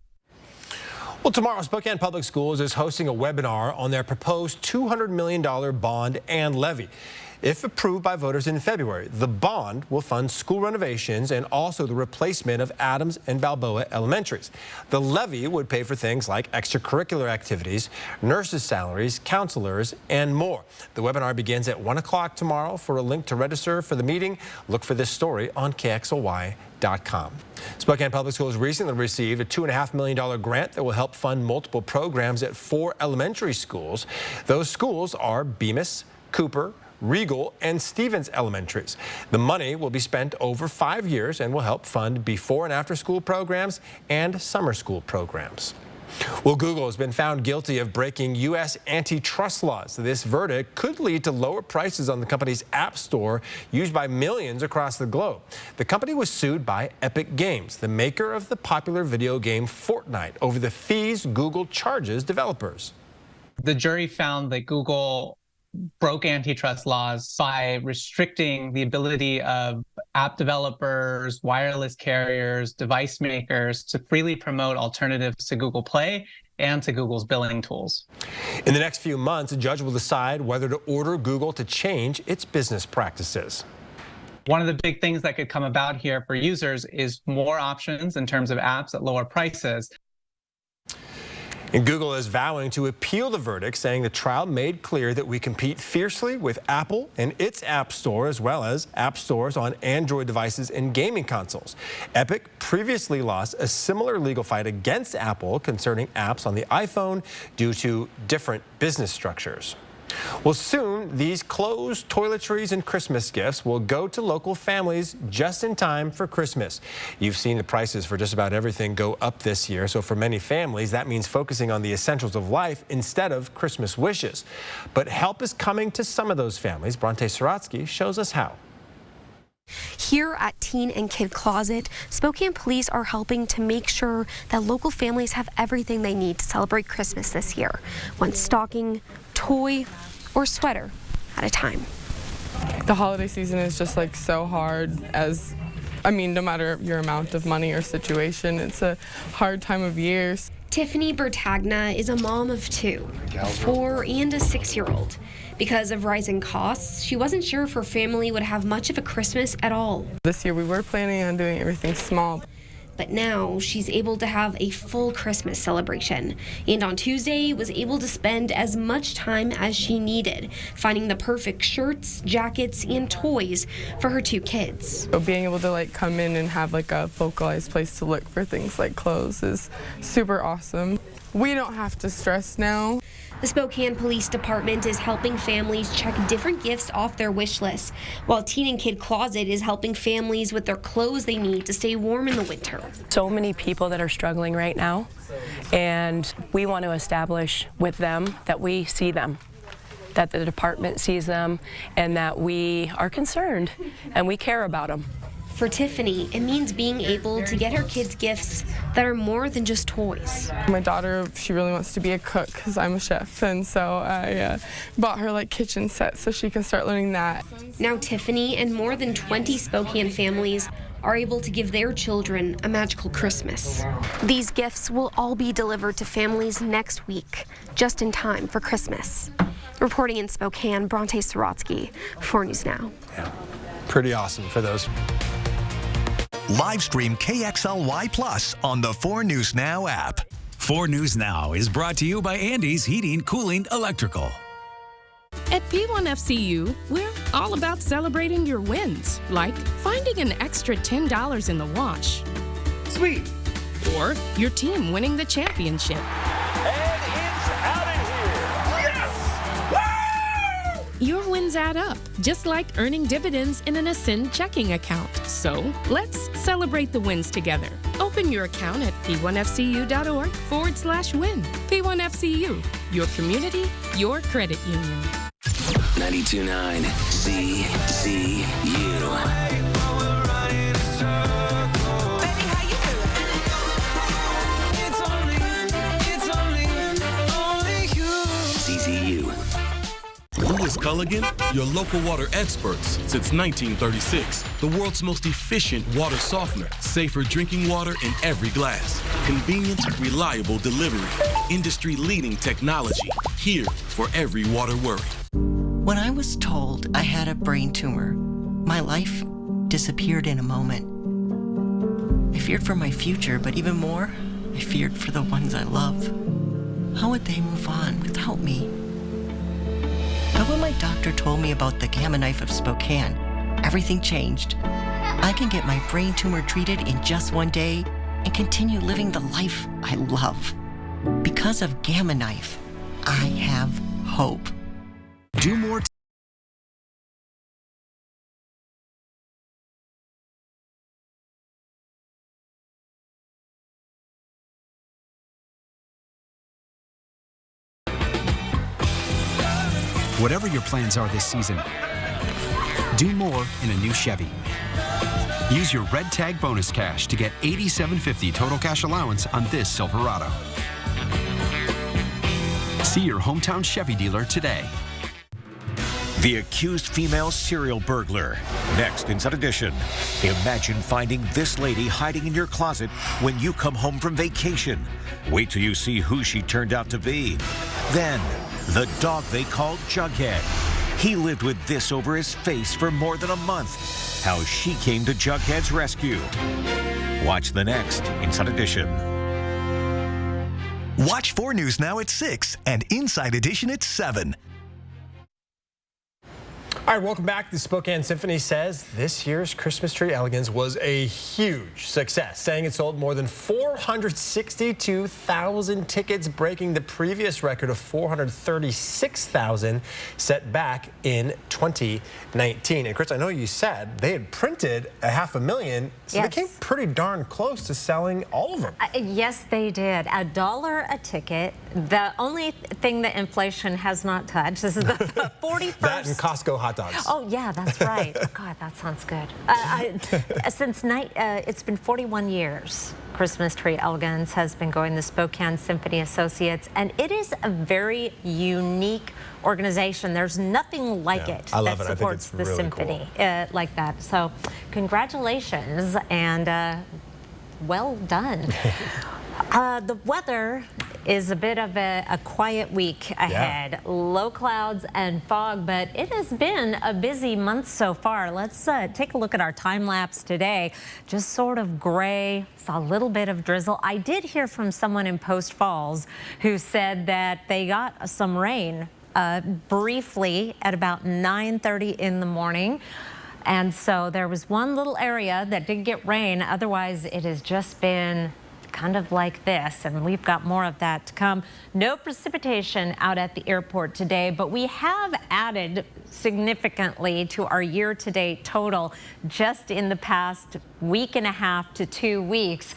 Well, tomorrow, Spokane Public Schools is hosting a webinar on their proposed $200 million bond and levy. If approved by voters in February, the bond will fund school renovations and also the replacement of Adams and Balboa elementaries. The levy would pay for things like extracurricular activities, nurses' salaries, counselors, and more. The webinar begins at 1 o'clock tomorrow. For a link to register for the meeting, look for this story on KXLY.com. Spokane Public Schools recently received a $2.5 million grant that will help fund multiple programs at 4 elementary schools. Those schools are Bemis, Cooper, Regal, and Stevens Elementaries. The money will be spent over 5 years and will help fund before and after school programs and summer school programs. Well, Google has been found guilty of breaking U.S. antitrust laws. This verdict could lead to lower prices on the company's app store used by millions across the globe. The company was sued by Epic Games, the maker of the popular video game Fortnite, over the fees Google charges developers. The jury found that Google broke antitrust laws by restricting the ability of app developers, wireless carriers, device makers to freely promote alternatives to Google Play and to Google's billing tools. In the next few months, a judge will decide whether to order Google to change its business practices. One of the big things that could come about here for users is more options in terms of apps at lower prices. And Google is vowing to appeal the verdict, saying the trial made clear that we compete fiercely with Apple and its App Store, as well as app stores on Android devices and gaming consoles. Epic previously lost a similar legal fight against Apple concerning apps on the iPhone due to different business structures. Well, soon, these clothes, toiletries, and Christmas gifts will go to local families just in time for Christmas. You've seen the prices for just about everything go up this year, so for many families, that means focusing on the essentials of life instead of Christmas wishes. But help is coming to some of those families. Bronte Sorotsky shows us how. Here at Teen and Kid Closet, Spokane police are helping to make sure that local families have everything they need to celebrate Christmas this year. One stocking, toy, or sweater at a time. The holiday season is just like so hard no matter your amount of money or situation, it's a hard time of year. Tiffany Bertagna is a mom of two, a 4- and a 6-year-old. Because of rising costs, she wasn't sure if her family would have much of a Christmas at all. This year we were planning on doing everything small. But now she's able to have a full Christmas celebration. And on Tuesday was able to spend as much time as she needed, finding the perfect shirts, jackets, and toys for her 2 kids. So being able to come in and have a focalized place to look for things like clothes is super awesome. We don't have to stress now. The Spokane Police Department is helping families check different gifts off their wish list, while Teen and Kid Closet is helping families with their clothes they need to stay warm in the winter. So many people that are struggling right now, and we want to establish with them that we see them, that the department sees them, and that we are concerned and we care about them. For Tiffany, it means being able to get her kids gifts that are more than just toys. My daughter, she really wants to be a cook because I'm a chef, and so I bought her kitchen sets so she can start learning that. Now Tiffany and more than 20 Spokane families are able to give their children a magical Christmas. These gifts will all be delivered to families next week, just in time for Christmas. Reporting in Spokane, Bronte Sorotsky, 4 News Now. Yeah, pretty awesome for those. Live stream KXLY Plus on the 4 News Now app. 4 News Now is brought to you by Andy's Heating, Cooling, Electrical. At P1FCU, we're all about celebrating your wins, like finding an extra $10 in the wash. Sweet. Or your team winning the championship. And it's out of here. Yes! Woo! Your wins add up, just like earning dividends in an Ascend checking account. So let's celebrate the wins together. Open your account at p1fcu.org/win. P1FCU, your community, your credit union. 92.9 CZU. Lewis Culligan, your local water experts since 1936. The world's most efficient water softener. Safer drinking water in every glass. Convenient, reliable delivery. Industry-leading technology. Here for every water worry. When I was told I had a brain tumor, my life disappeared in a moment. I feared for my future, but even more, I feared for the ones I love. How would they move on without me? But when my doctor told me about the Gamma Knife of Spokane, everything changed. I can get my brain tumor treated in just 1 day and continue living the life I love. Because of Gamma Knife, I have hope. Do more. Whatever your plans are this season, do more in a new Chevy. Use your Red Tag bonus cash to get $87.50 total cash allowance on this Silverado. See your hometown Chevy dealer today. The accused female serial burglar. Next, Inside Edition. Imagine finding this lady hiding in your closet when you come home from vacation. Wait till you see who she turned out to be. Then, the dog they called Jughead. He lived with this over his face for more than a month. How she came to Jughead's rescue. Watch the next Inside Edition. Watch 4 News Now at 6 and Inside Edition at 7. All right, welcome back. The Spokane Symphony says this year's Christmas Tree Elegance was a huge success, saying it sold more than 462,000 tickets, breaking the previous record of 436,000 set back in 2019. And Chris, I know you said they had printed 500,000, so Yes. they came pretty darn close to selling all of them. Yes, they did. $1 a ticket. The only thing that inflation has not touched. This is the 41st. That and Costco hot dogs. Oh, yeah, that's right. God, that sounds good. It's been 41 years. Christmas Tree Elegance has been going, the Spokane Symphony Associates, and it is a very unique organization. There's nothing like it that supports the symphony like that. So congratulations and well done. The weather is a bit of a quiet week ahead. Yeah. Low clouds and fog, but it has been a busy month so far. Let's take a look at our time lapse today. Just sort of gray, saw a little bit of drizzle. I did hear from someone in Post Falls who said that they got some rain briefly at about 9:30 in the morning. And so there was one little area that did get rain. Otherwise, it has just been kind of like this, and we've got more of that to come. No precipitation out at the airport today, but we have added significantly to our year-to-date total just in the past week and a half to 2 weeks,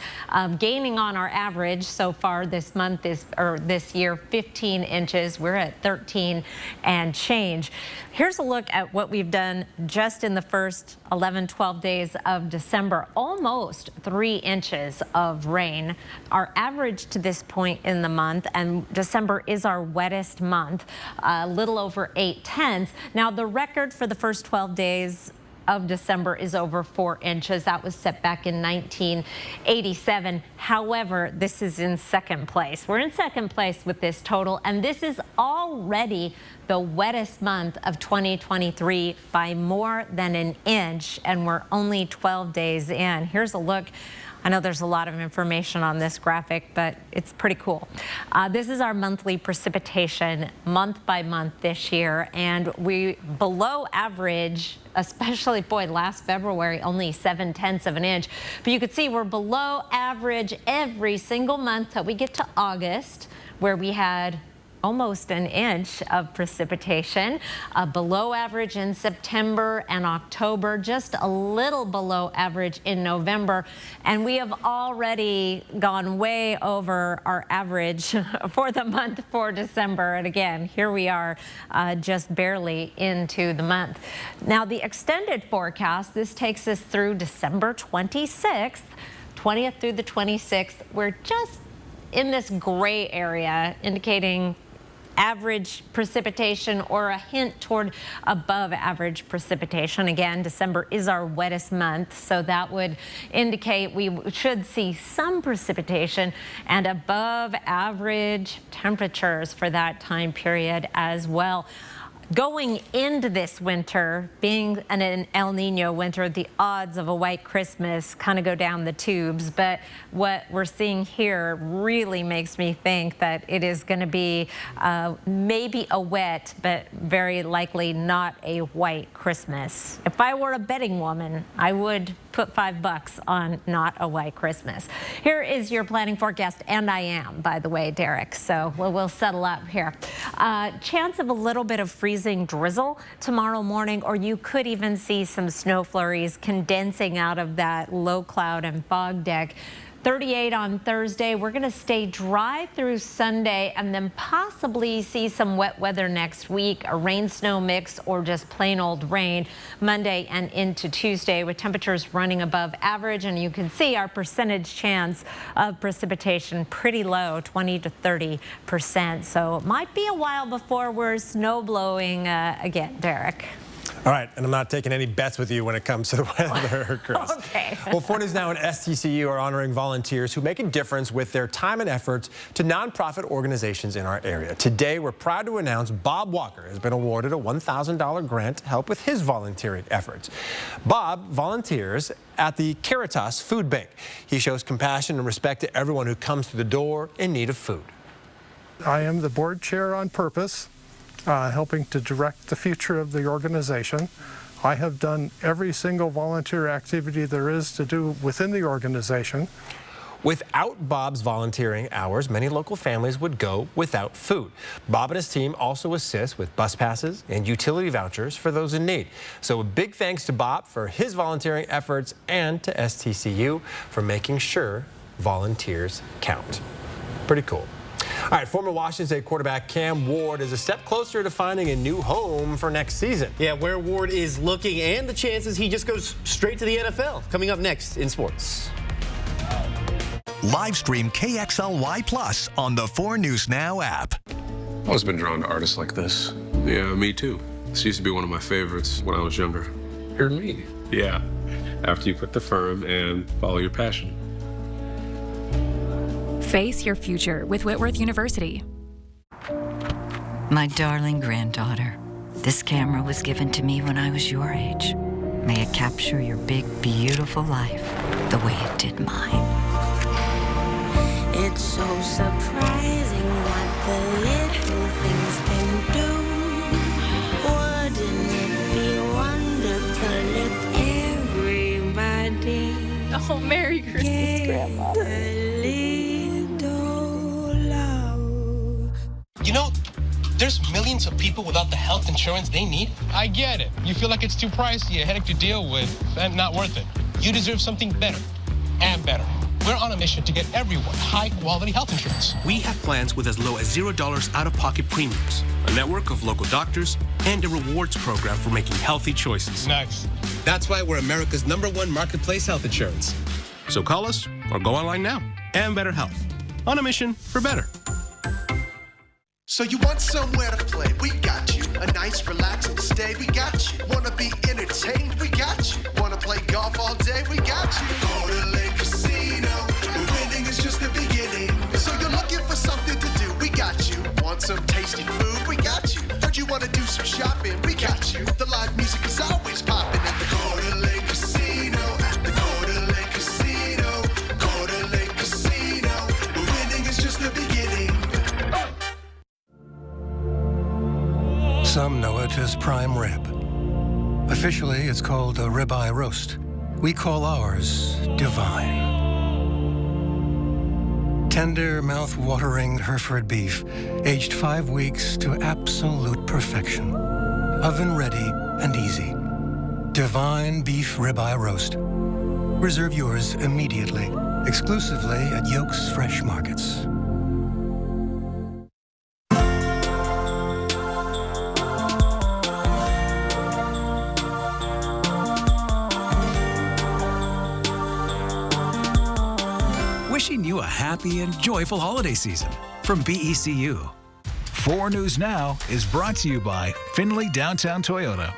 gaining on our average so far this month this year 15 inches. We're at 13 and change. Here's a look at what we've done just in the first 11-12 days of December. Almost 3 inches of rain. Our average to this point in the month, and December is our wettest month, a little over 8/10. Now the record for the first 12 days of December is over 4 inches. That was set back in 1987. However, this is in second place. We're in second place with this total, and this is already the wettest month of 2023 by more than an inch, and we're only 12 days in. Here's a look. I know there's a lot of information on this graphic, but it's pretty cool. This is our monthly precipitation month by month this year, and we below average, especially, last February, only 7/10 of an inch. But you can see we're below average every single month till we get to August, where we had almost an inch of precipitation, below average in September and October, just a little below average in November, and we have already gone way over our average for the month for December. And again, here we are just barely into the month. Now the extended forecast, this takes us through December 26th, 20th through the 26th. We're just in this gray area indicating average precipitation or a hint toward above average precipitation. Again, December is our wettest month, so that would indicate we should see some precipitation and above average temperatures for that time period as well. Going into this winter, being an El Nino winter, the odds of a white Christmas kind of go down the tubes. But what we're seeing here really makes me think that it is going to be maybe a wet, but very likely not a white Christmas. If I were a betting woman, I would put $5 on not a white Christmas. Here is your planning forecast, and I am, by the way, Derek. So we'll settle up here. Chance of a little bit of freezing drizzle tomorrow morning, or you could even see some snow flurries condensing out of that low cloud and fog deck. 38 on Thursday. We're going to stay dry through Sunday and then possibly see some wet weather next week, a rain-snow mix or just plain old rain Monday and into Tuesday with temperatures running above average. And you can see our percentage chance of precipitation pretty low, 20 to 30%. So it might be a while before we're snow blowing again, Derek. All right, and I'm not taking any bets with you when it comes to the weather, Chris. Okay. Well, 4 News Now and STCU are honoring volunteers who make a difference with their time and efforts to nonprofit organizations in our area. Today, we're proud to announce Bob Walker has been awarded a $1,000 grant to help with his volunteering efforts. Bob volunteers at the Caritas Food Bank. He shows compassion and respect to everyone who comes through the door in need of food. I am the board chair on purpose, helping to direct the future of the organization. I have done every single volunteer activity there is to do within the organization. Without Bob's volunteering hours, many local families would go without food. Bob and his team also assist with bus passes and utility vouchers for those in need. So a big thanks to Bob for his volunteering efforts and to STCU for making sure volunteers count. Pretty cool. All right, former Washington State quarterback Cam Ward is a step closer to finding a new home for next season. Yeah, where Ward is looking and the chances he just goes straight to the NFL. Coming up next in sports. Live stream KXLY Plus on the 4 News Now app. I've always been drawn to artists like this. Yeah, me too. This used to be one of my favorites when I was younger. You're me. Yeah, after you quit the firm and follow your passion. Face your future with Whitworth University. My darling granddaughter, this camera was given to me when I was your age. May it capture your big, beautiful life the way it did mine. It's so surprising what the little things can do. Wouldn't it be wonderful if everybody... Oh, Merry Christmas, Grandma. You know, there's millions of people without the health insurance they need. I get it. You feel like it's too pricey, a headache to deal with, and not worth it. You deserve something better and better. We're on a mission to get everyone high-quality health insurance. We have plans with as low as $0 out-of-pocket premiums, a network of local doctors, and a rewards program for making healthy choices. Nice. That's why we're America's #1 marketplace health insurance. So call us or go online now. And Better Health. On a mission for better. So you want somewhere to play? We got you. A nice, relaxing stay? We got you. Wanna be entertained? We got you. Wanna play golf all day? We got you. Go to Lake Casino. The winning is just the beginning. So you're looking for something to do? We got you. Want some tasty food? We got you. Heard you wanna do some shopping? We got you. The live music is always popping at the Go to Lake Casino. At the Go to Lake Casino. Go to Lake Casino. The winning is just the beginning. Some know it as prime rib. Officially, it's called a ribeye roast. We call ours divine. Tender, mouth-watering Hereford beef, aged 5 weeks to absolute perfection. Oven-ready and easy. Divine beef ribeye roast. Reserve yours immediately, exclusively at Yoke's Fresh Markets. Wishing you a happy and joyful holiday season from BECU. 4 News Now is brought to you by Findlay Downtown Toyota.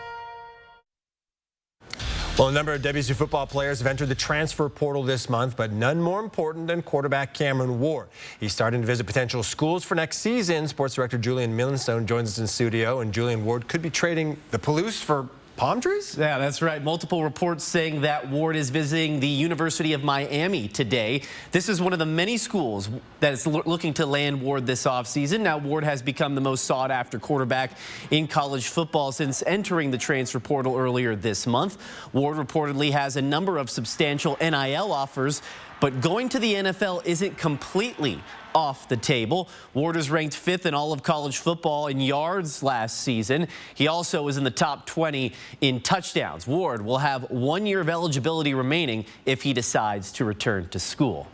Well, a number of WSU football players have entered the transfer portal this month, but none more important than quarterback Cameron Ward. He's starting to visit potential schools for next season. Sports director Julian Millenstone joins us in studio, and Julian, Ward could be trading the Palouse for palm trees? Yeah, that's right. Multiple reports saying that Ward is visiting the University of Miami today. This is one of the many schools that is looking to land Ward this offseason. Now, Ward has become the most sought-after quarterback in college football since entering the transfer portal earlier this month. Ward reportedly has a number of substantial NIL offers, but going to the NFL isn't completely off the table. Ward is ranked 5th in all of college football in yards last season. He also was in the top 20 in touchdowns. Ward will have 1 year of eligibility remaining if he decides to return to school.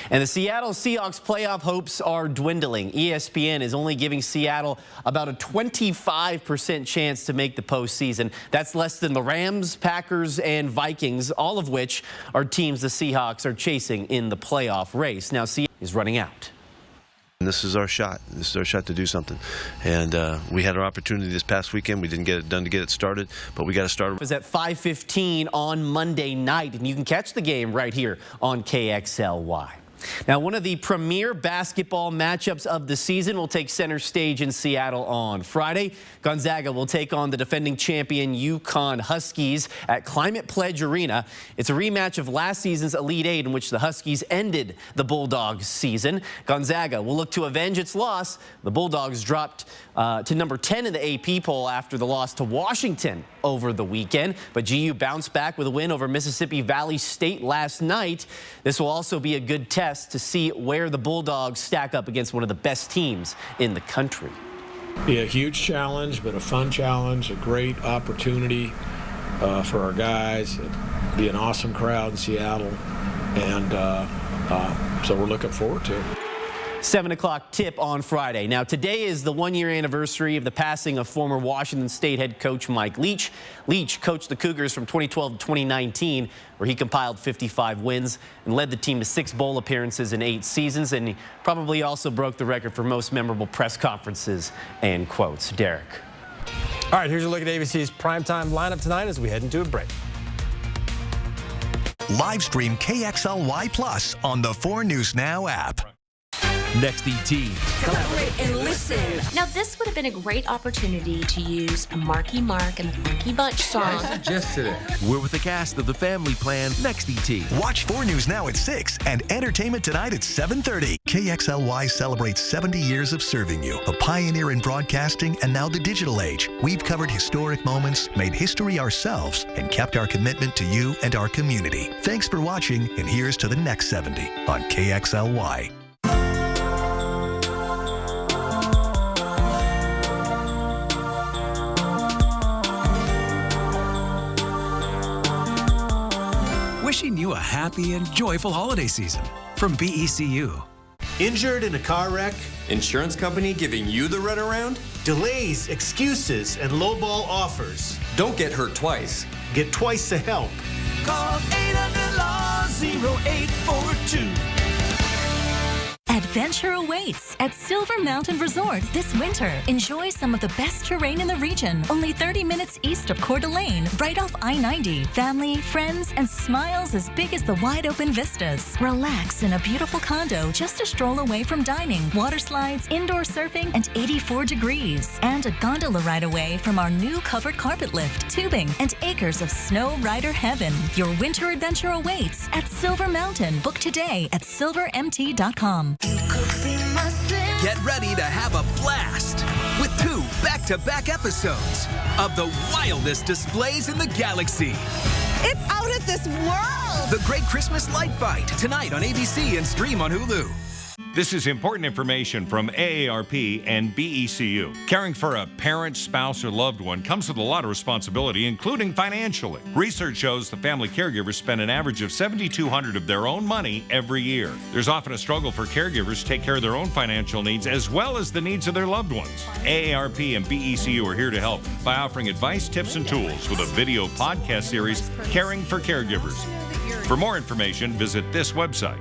And the Seattle Seahawks playoff hopes are dwindling. ESPN is only giving Seattle about a 25% chance to make the postseason. That's less than the Rams, Packers, and Vikings, all of which are teams the Seahawks are chasing in the playoff race. Now, Seattle is running out. And this is our shot. This is our shot to do something. And we had our opportunity this past weekend. We didn't get it done to get it started, but we got to start. It was at 5:15 on Monday night, and you can catch the game right here on KXLY. Now, one of the premier basketball matchups of the season will take center stage in Seattle on Friday. Gonzaga will take on the defending champion UConn Huskies at Climate Pledge Arena. It's a rematch of last season's Elite Eight, in which the Huskies ended the Bulldogs season. Gonzaga will look to avenge its loss. The Bulldogs dropped to number 10 in the AP poll after the loss to Washington over the weekend. But GU bounced back with a win over Mississippi Valley State last night. This will also be a good test to see where the Bulldogs stack up against one of the best teams in the country. Be a huge challenge, but a fun challenge, a great opportunity for our guys. It'd be an awesome crowd in Seattle, and so we're looking forward to it. 7 o'clock tip on Friday. Now, today is the one-year anniversary of the passing of former Washington State head coach Mike Leach. Leach coached the Cougars from 2012 to 2019, where he compiled 55 wins and led the team to 6 bowl appearances in 8 seasons. And he probably also broke the record for most memorable press conferences and quotes. Derek. All right, here's a look at ABC's primetime lineup tonight as we head into a break. Live stream KXLY Plus on the 4 News Now app. Next ET. Collaborate and listen. Now, this would have been a great opportunity to use a Marky Mark and the Funky Bunch song. Suggested it. We're with the cast of The Family Plan. Next ET. Watch 4 News Now at 6 and Entertainment Tonight at 7:30. KXLY celebrates 70 years of serving you, a pioneer in broadcasting and now the digital age. We've covered historic moments, made history ourselves, and kept our commitment to you and our community. Thanks for watching, and here's to the next 70 on KXLY. Wishing you a happy and joyful holiday season from BECU. Injured in a car wreck? Insurance company giving you the runaround? Delays, excuses, and lowball offers. Don't get hurt twice. Get twice the help. Call 800-LAW-0842. Adventure awaits at Silver Mountain Resort this winter. Enjoy some of the best terrain in the region. Only 30 minutes east of Coeur d'Alene, right off I-90. Family, friends, and smiles as big as the wide-open vistas. Relax in a beautiful condo just a stroll away from dining, water slides, indoor surfing, and 84 degrees. And a gondola ride away from our new covered carpet lift, tubing, and acres of snow rider heaven. Your winter adventure awaits at Silver Mountain. Book today at silvermt.com. Get ready to have a blast with 2 back-to-back episodes of the wildest displays in the galaxy. It's out of this world! The Great Christmas Light Fight, tonight on ABC and stream on Hulu. This is important information from AARP and BECU. Caring for a parent, spouse, or loved one comes with a lot of responsibility, including financially. Research shows the family caregivers spend an average of $7,200 of their own money every year. There's often a struggle for caregivers to take care of their own financial needs as well as the needs of their loved ones. AARP and BECU are here to help by offering advice, tips, and tools with a video podcast series, Caring for Caregivers. For more information, visit this website.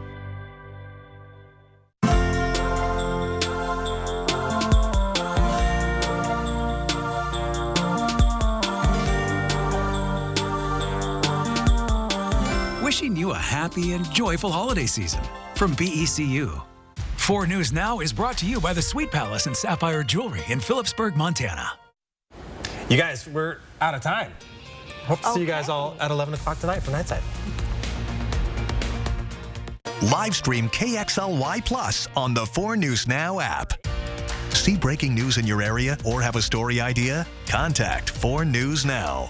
Wishing you a happy and joyful holiday season from BECU. 4 News Now is brought to you by the Sweet Palace and Sapphire Jewelry in Phillipsburg, Montana. You guys, we're out of time. Hope to see you guys all at 11 o'clock tonight for Nightside. Live stream KXLY Plus on the 4 News Now app. See breaking news in your area or have a story idea? Contact 4 News Now.